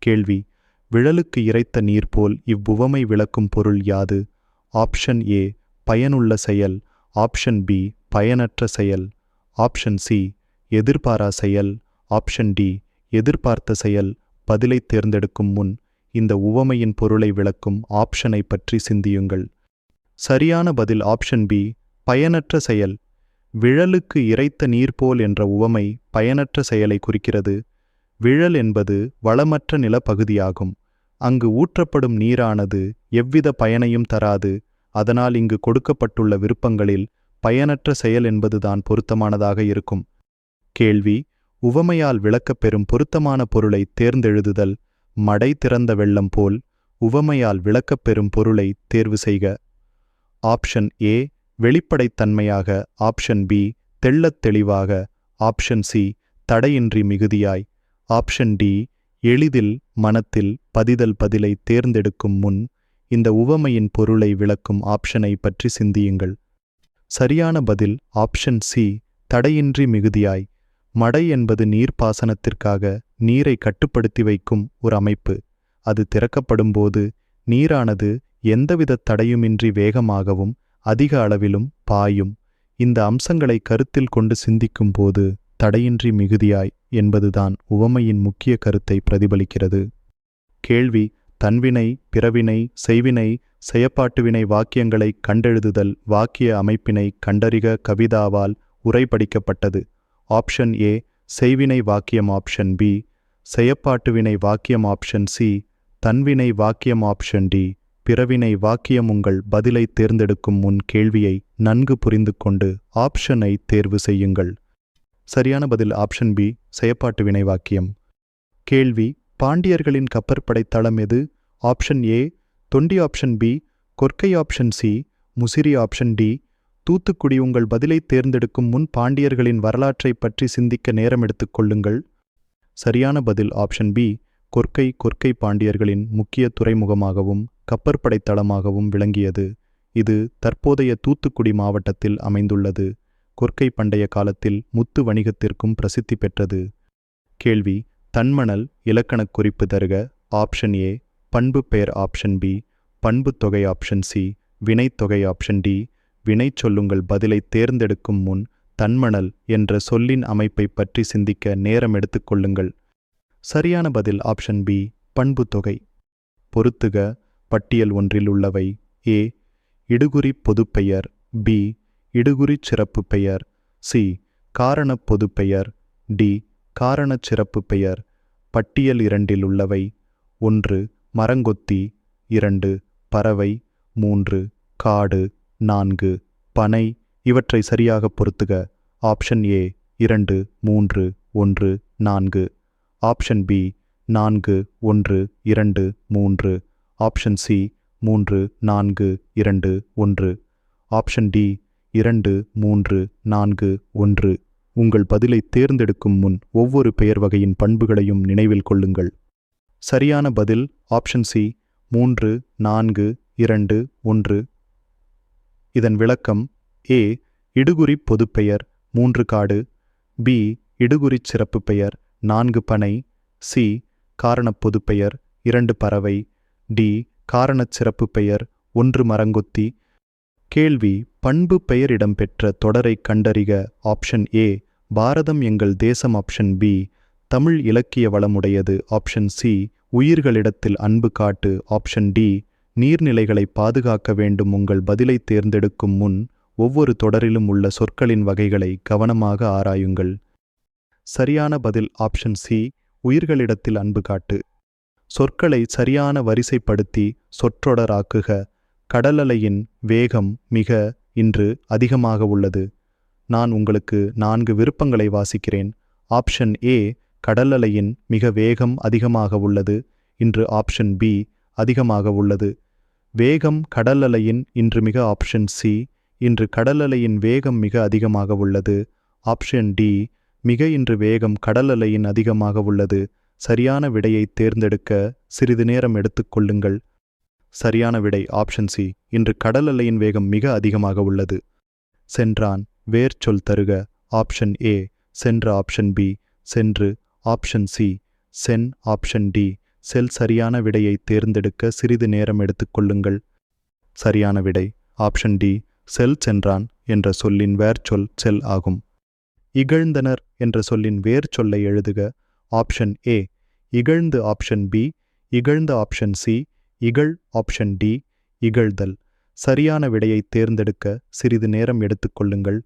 கேள்வி: விழலுக்கு இறைத்த நீர் போல் இவ்வுவமை விளக்கும் பொருள் யாது? ஆப்ஷன் ஏ பயனுள்ள செயல், ஆப்ஷன் பி பயனற்ற செயல், ஆப்ஷன் சி எதிர்பாரா செயல், ஆப்ஷன் டி எதிர்பார்த்த செயல். பதிலை தேர்ந்தெடுக்கும் முன் இந்த உவமையின் பொருளை விளக்கும் ஆப்ஷனை பற்றி சிந்தியுங்கள். சரியான பதில் ஆப்ஷன் பி பயனற்ற செயல். விழலுக்கு இறைத்த நீர்போல் என்ற உவமை பயனற்ற செயலை குறிக்கிறது. விழல் என்பது வளமற்ற நிலப்பகுதியாகும். அங்கு ஊற்றப்படும் நீரானது எவ்வித பயனையும் தராது. அதனால் இங்கு கொடுக்கப்பட்டுள்ள விருப்பங்களில் பயனற்ற செயல் என்பதுதான் பொருத்தமானதாக இருக்கும். கேள்வி: உவமையால் விளக்கப்பெறும் பொருத்தமான பொருளை தேர்ந்தெழுதுதல். மடை திறந்த வெள்ளம் போல் உவமையால் விளக்கப்பெறும் பொருளை தேர்வு செய்க. ஆப்ஷன் ஏ வெளிப்படைத்தன்மையாக, ஆப்ஷன் பி தெள்ளத் தெளிவாக, ஆப்ஷன் சி தடையின்றி மிகுதியாய், ஆப்ஷன் டி எளிதில் மனத்தில் பதிதல். பதிலை தேர்ந்தெடுக்கும் முன் இந்த உவமையின் பொருளை விளக்கும் ஆப்ஷனை பற்றி சிந்தியுங்கள். சரியான பதில் ஆப்ஷன் சி தடையின்றி மிகுதியாய். மடை என்பது நீர்ப்பாசனத்திற்காக நீரை கட்டுப்படுத்தி வைக்கும் ஒரு அமைப்பு. அது திறக்கப்படும்போது நீரானது எந்தவித தடையுமின்றி வேகமாகவும் அதிக அளவிலும் பாயும். இந்த அம்சங்களை கருத்தில் கொண்டு சிந்திக்கும் போது தடையின்றி மிகுதியாய் என்பதுதான் உவமையின் முக்கிய கருத்தை பிரதிபலிக்கிறது. கேள்வி: தன்வினை, பிறவினை, செய்வினை, செயப்பாட்டுவினை வாக்கியங்களை கண்டெழுதுதல். வாக்கிய அமைப்பினை கண்டறிக. கவிதாவால் உரைபடிக்கப்பட்டது. ஆப்ஷன் ஏ செய்வினை வாக்கியம், ஆப்ஷன் பி செயப்பாட்டுவினை வாக்கியம், ஆப்ஷன் சி தன்வினை வாக்கியம், ஆப்ஷன் டி பிறவினை வாக்கியம். உங்கள் பதிலை தேர்ந்தெடுக்கும் முன் கேள்வியை நன்கு புரிந்து கொண்டு ஆப்ஷனை தேர்வு செய்யுங்கள். சரியான பதில் ஆப்ஷன் பி செயப்பாட்டு வினை வாக்கியம். கேள்வி: பாண்டியர்களின் கப்பற்படை தளம் எது? Option A Tondi, option B Korkai, option C Musiri, option D Thoothukudi. உங்கள் பதிலை தேர்ந்தெடுக்கும் முன் பாண்டியர்களின் வரலாற்றை பற்றி சிந்திக்க நேரம் எடுத்துக் கொள்ளுங்கள். சரியான பதில் ஆப்ஷன் பி கொற்கை. கொற்கை பாண்டியர்களின் முக்கிய துறைமுகமாகவும் கப்பற்படை தளமாகவும் விளங்கியது. இது தற்போதைய தூத்துக்குடி மாவட்டத்தில் அமைந்துள்ளது. கொற்கை பண்டைய காலத்தில் முத்து வணிகத்திற்கும் பிரசித்தி பெற்றது. கேள்வி: தன்மணல் இலக்கணக் குறிப்பு தருக. ஆப்ஷன் ஏ பண்பு பெயர், ஆப்ஷன் பி பண்பு தொகை, ஆப்ஷன் சி வினைத்தொகை, ஆப்ஷன் டி வினை. சொல்லுங்கள் பதிலை தேர்ந்தெடுக்கும் முன் தன்மணல் என்ற சொல்லின் அமைப்பை பற்றி சிந்திக்க நேரம் எடுத்துக்கொள்ளுங்கள். சரியான பதில் ஆப்ஷன் பி பண்பு தொகை. பொருத்துக. பட்டியல் ஒன்றில் உள்ளவை: ஏ இடுகுறி பொதுப்பெயர், பி இடுகுறிச் சிறப்பு பெயர், சி காரணப் பொதுப்பெயர், டி காரணச் சிறப்பு பெயர். பட்டியல் இரண்டில் உள்ளவை: 1 மரங்கொத்தி, 2 பறவை, 3 காடு, 4 பனை. இவற்றை சரியாக பொருத்துக. Option A 2 3 1 4, option B 4 1 2 3, option C 3 4 2 1, option D 2 3 4 1. உங்கள் பதிலை தேர்ந்தெடுக்கும் முன் ஒவ்வொரு பெயர் வகையின் பண்புகளையும் நினைவில் கொள்ளுங்கள். சரியான பதில் ஆப்ஷன் சி 3 4 2 1. இதன் விளக்கம்: ஏ இடுகுறி பொதுப்பெயர் 3 காடு, பி இடுகுறிச் சிறப்பு பெயர் 4 பனை, சி காரணப் பொதுப்பெயர் 2 பறவை, டி காரணச் சிறப்பு பெயர் 1 மரங்கொத்தி. கேள்வி: பண்பு பெயர் இடம்பெற்ற தொடரை கண்டறிக. ஆப்ஷன் ஏ பாரதம் எங்கள் தேசம், ஆப்ஷன் பி தமிழ் இலக்கிய வளமுடையது, ஆப்ஷன் சி உயிர்களிடத்தில் அன்பு காட்டு, ஆப்ஷன் டி நீர்நிலைகளை பாதுகாக்க வேண்டும். உங்கள் பதிலை தேர்ந்தெடுக்கும் முன் ஒவ்வொரு தொடரிலும் உள்ள சொற்களின் வகைகளை கவனமாக ஆராயுங்கள். சரியான பதில் ஆப்ஷன் சி உயிர்களிடத்தில் அன்பு காட்டு. சொற்களை சரியான வரிசைப்படுத்தி சொற்றொடராக்குக. கடலலையின் வேகம் மிக இன்று அதிகமாக உள்ளது. நான் உங்களுக்கு 4 விருப்பங்களை வாசிக்கிறேன். ஆப்ஷன் ஏ கடலலையின் மிக வேகம் அதிகமாக உள்ளது இன்று, ஆப்ஷன் பி அதிகமாக உள்ளது. வேகம் கடலலையின் இன்று மிக, ஆப்ஷன் சி இன்று கடலலையின் வேகம் மிக அதிகமாக உள்ளது, ஆப்ஷன் டி மிக இன்று வேகம் கடலலையின் அதிகமாக உள்ளது. சரியான விடையை தேர்ந்தெடுக்க சிறிது நேரம் எடுத்துக்கொள்ளுங்கள். சரியான விடை ஆப்ஷன் சி இன்று கடலலையின் வேகம் மிக அதிகமாக உள்ளது. சென்றான். வேர்ச்சொல் தருக. ஆப்ஷன் ஏ சென்று, ஆப்ஷன் பி சென்று, ஆப்ஷன் சி சென், ஆப்ஷன் டி செல் சரியான விடையை தேர்ந்தெடுக்க சிறிது நேரம் எடுத்துக்கொள்ளுங்கள். சரியான விடை ஆப்ஷன் டி. செல் சென்றான் என்ற சொல்லின் வேர்ச்சொல் செல் ஆகும். இகழ்ந்தனர் என்ற சொல்லின் வேர்ச்சொல்லை எழுதுக. ஆப்ஷன் ஏ இகழ்ந்து, ஆப்ஷன் பி இகழ்ந்த, ஆப்ஷன் சி இகழ், ஆப்ஷன் டி இகழ்தல். சரியான விடையை தேர்ந்தெடுக்க சிறிது நேரம் எடுத்துக்கொள்ளுங்கள்.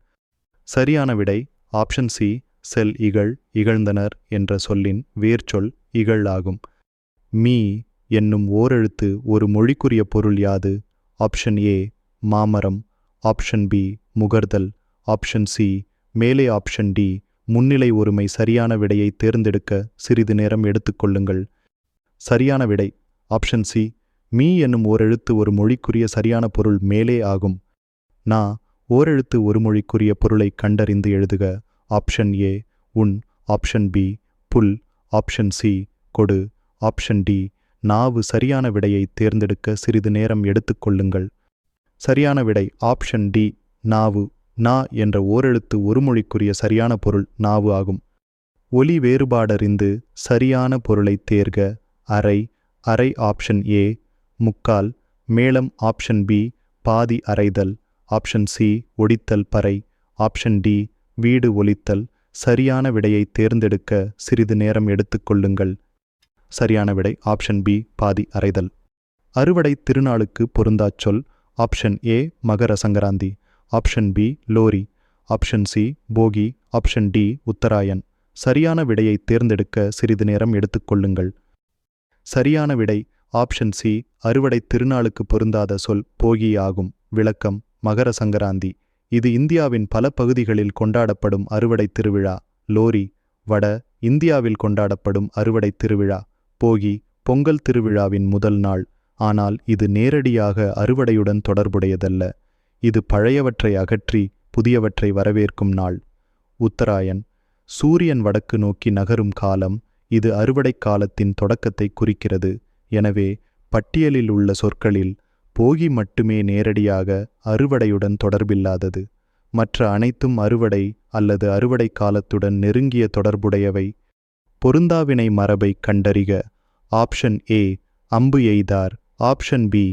சரியான விடை ஆப்ஷன் சி. செல் இகழ், இகழ்ந்தனர் என்ற சொல்லின் வேர்ச்சொல் இகழ் ஆகும். மீ என்னும் ஓரெழுத்து ஒரு மொழிக்குரிய பொருள் யாது? ஆப்ஷன் ஏ மாமரம், ஆப்ஷன் பி முகர்தல், ஆப்ஷன் சி மேலே, ஆப்ஷன் டி முன்னிலை ஒருமை. சரியான விடையை தேர்ந்தெடுக்க சிறிது நேரம் எடுத்துக்கொள்ளுங்கள். சரியான விடை ஆப்ஷன் சி. மீ என்னும் ஓரெழுத்து ஒரு மொழிக்குரிய சரியான பொருள் மேலே ஆகும். நா ஓரெழுத்து ஒரு மொழிக்குரிய பொருளை கண்டறிந்து எழுதுக. ஆப்ஷன் ஏ உன், ஆப்ஷன் பி புல், ஆப்ஷன் சி கொடு, ஆப்ஷன் டி நாவு. சரியான விடையை தேர்ந்தெடுக்க சிறிது நேரம் எடுத்துக்கொள்ளுங்கள். சரியான விடை ஆப்ஷன் டி நாவு. நா என்ற ஓரெழுத்து ஒரு மொழிக்குரிய சரியான பொருள் நாவு ஆகும். ஒலி வேறுபாடறிந்து சரியான பொருளை தேர்க. அரை, அரை ஆப்ஷன் ஏ. முக்கால், மேளம் ஆப்ஷன் பி. பாதி அறைதல், ஆப்ஷன் சி ஒடித்தல் பறை, ஆப்ஷன் டி வீடு ஒலித்தல். சரியான விடையை தேர்ந்தெடுக்க சிறிது நேரம் எடுத்துக்கொள்ளுங்கள். சரியான விடை ஆப்ஷன் பி. பாதி அறைதல். அறுவடை திருநாளுக்கு பொருந்தாச் சொல். Option A Makar Sankranti, option B Lohri, option C போகி, ஆப்ஷன் டி உத்தராயன். சரியான விடையை தேர்ந்தெடுக்க சிறிது நேரம் எடுத்துக்கொள்ளுங்கள். சரியான விடை ஆப்ஷன் சி. அறுவடை திருநாளுக்கு பொருந்தாத சொல் போகி ஆகும். விளக்கம் மகர சங்கராந்தி இது இந்தியாவின் பல பகுதிகளில் கொண்டாடப்படும் அறுவடை திருவிழா. லோரி வட இந்தியாவில் கொண்டாடப்படும் அறுவடை திருவிழா. போகி பொங்கல் திருவிழாவின் முதல் நாள். ஆனால் இது நேரடியாக அறுவடையுடன் தொடர்புடையதல்ல. இது பழையவற்றை அகற்றி புதியவற்றை வரவேற்கும் நாள். உத்தராயன் சூரியன் வடக்கு நோக்கி நகரும் காலம். இது அறுவடை காலத்தின் தொடக்கத்தை குறிக்கிறது. எனவே பட்டியலில் உள்ள சொற்களில் போகி மட்டுமே நேரடியாக அறுவடையுடன் தொடர்பில்லாதது. மற்ற அனைத்தும் அறுவடை அல்லது அறுவடை காலத்துடன் நெருங்கிய தொடர்புடையவை. பொருந்தாவினை மரபை கண்டறிக. ஆப்ஷன் ஏ அம்பு எய்தார், ஆப்ஷன் பி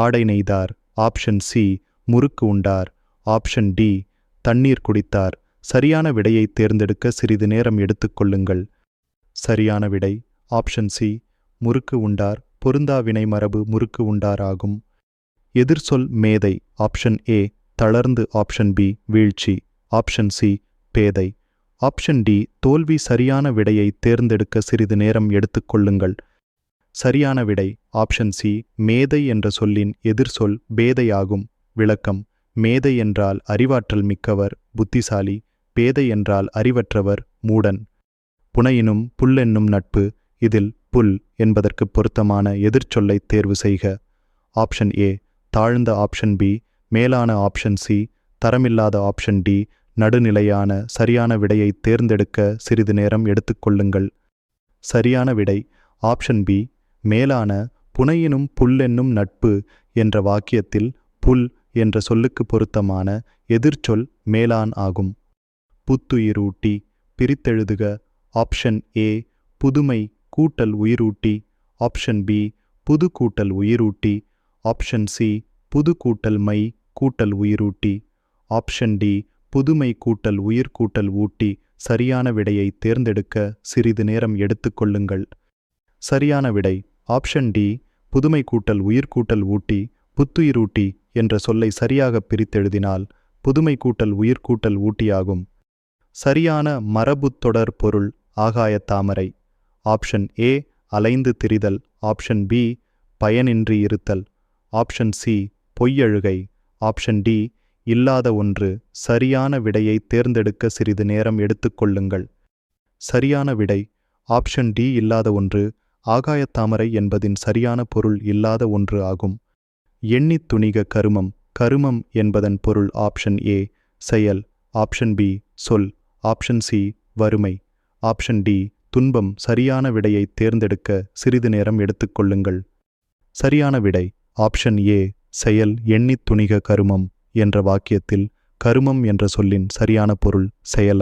ஆடை நெய்தார், ஆப்ஷன் சி முறுக்கு உண்டார், ஆப்ஷன் டி தண்ணீர் குடித்தார். சரியான விடையை தேர்ந்தெடுக்க சிறிது நேரம் எடுத்துக்கொள்ளுங்கள். சரியான விடை ஆப்ஷன் சி. முறுக்கு உண்டார். பொருந்தா வினை மரபு முறுக்கு உண்டார் ஆகும். எதிர்சொல் மேதை. ஆப்ஷன் ஏ தளர்ந்து, ஆப்ஷன் பி வீழ்ச்சி, ஆப்ஷன் சி பேதை, ஆப்ஷன் டி தோல்வி. சரியான விடையை தேர்ந்தெடுக்க சிறிது நேரம் எடுத்துக்கொள்ளுங்கள். சரியான விடை ஆப்ஷன் சி. மேதை என்ற சொல்லின் எதிர்சொல் பேதை ஆகும். விளக்கம் மேதை என்றால் அறிவாற்றல் மிக்கவர், புத்திசாலி. பேதை என்றால் அறிவற்றவர், மூடன். புனையினும் புல்லென்னும் நட்பு. இதில் புல் என்பதற்கு பொருத்தமான எதிர்ச்சொல்லை தேர்வு செய்க. ஆப்ஷன் ஏ தாழ்ந்த, ஆப்ஷன் பி மேலான, ஆப்ஷன் சி தரமில்லாத, ஆப்ஷன் டி நடுநிலையான. சரியான விடையை தேர்ந்தெடுக்க சிறிது நேரம் எடுத்துக்கொள்ளுங்கள். சரியான விடை ஆப்ஷன் பி மேலான. புனையினும் புல்லென்னும் நட்பு என்ற வாக்கியத்தில் புல் என்ற சொல்லுக்கு பொருத்தமான எதிர்ச்சொல் மேலான் ஆகும். புத்துயிரூட்டி பிரித்தெழுதுக. ஆப்ஷன் ஏ புதுமை கூட்டல் உயிரூட்டி, ஆப்ஷன் பி புது கூட்டல் உயிரூட்டி, ஆப்ஷன் சி புது கூட்டல் மை கூட்டல் உயிரூட்டி, ஆப்ஷன் டி புதுமை கூட்டல் உயிர் கூட்டல் ஊட்டி. சரியான விடையை தேர்ந்தெடுக்க சிறிது நேரம் எடுத்துக்கொள்ளுங்கள். சரியான விடை ஆப்ஷன் டி புதுமை கூட்டல் உயிர் கூட்டல் ஊட்டி. புத்துயிரூட்டி என்ற சொல்லை சரியாக பிரித்தெழுதினால் புதுமை கூட்டல் உயிர் கூட்டல் ஊட்டியாகும். சரியான மரபுத் தொடர் பொருள் ஆகாயத்தாமரை. ஆப்ஷன் ஏ அலைந்து திரிதல், ஆப்ஷன் பி பயனின்றி இருத்தல், ஆப்ஷன் சி பொய்யழுகை, ஆப்ஷன் டி இல்லாத ஒன்று. சரியான விடையை தேர்ந்தெடுக்க சிறிது நேரம் எடுத்துக்கொள்ளுங்கள். சரியான விடை ஆப்ஷன் டி இல்லாத ஒன்று. ஆகாயத்தாமரை என்பதின் சரியான பொருள் இல்லாத ஒன்று ஆகும். எண்ணித் துணிக கருமம். கருமம் என்பதன் பொருள் ஆப்ஷன் ஏ செயல், ஆப்ஷன் பி சொல், ஆப்ஷன் சி வறுமை, ஆப்ஷன் டி துன்பம். சரியான விடையை தேர்ந்தெடுக்க சிறிது நேரம் எடுத்துக்கொள்ளுங்கள். சரியான விடை ஆப்ஷன் ஏ செயல். எண்ணித் துணிக கருமம் என்ற வாக்கியத்தில் கருமம் என்ற சொல்லின் சரியான பொருள் செயல் ஆகும்.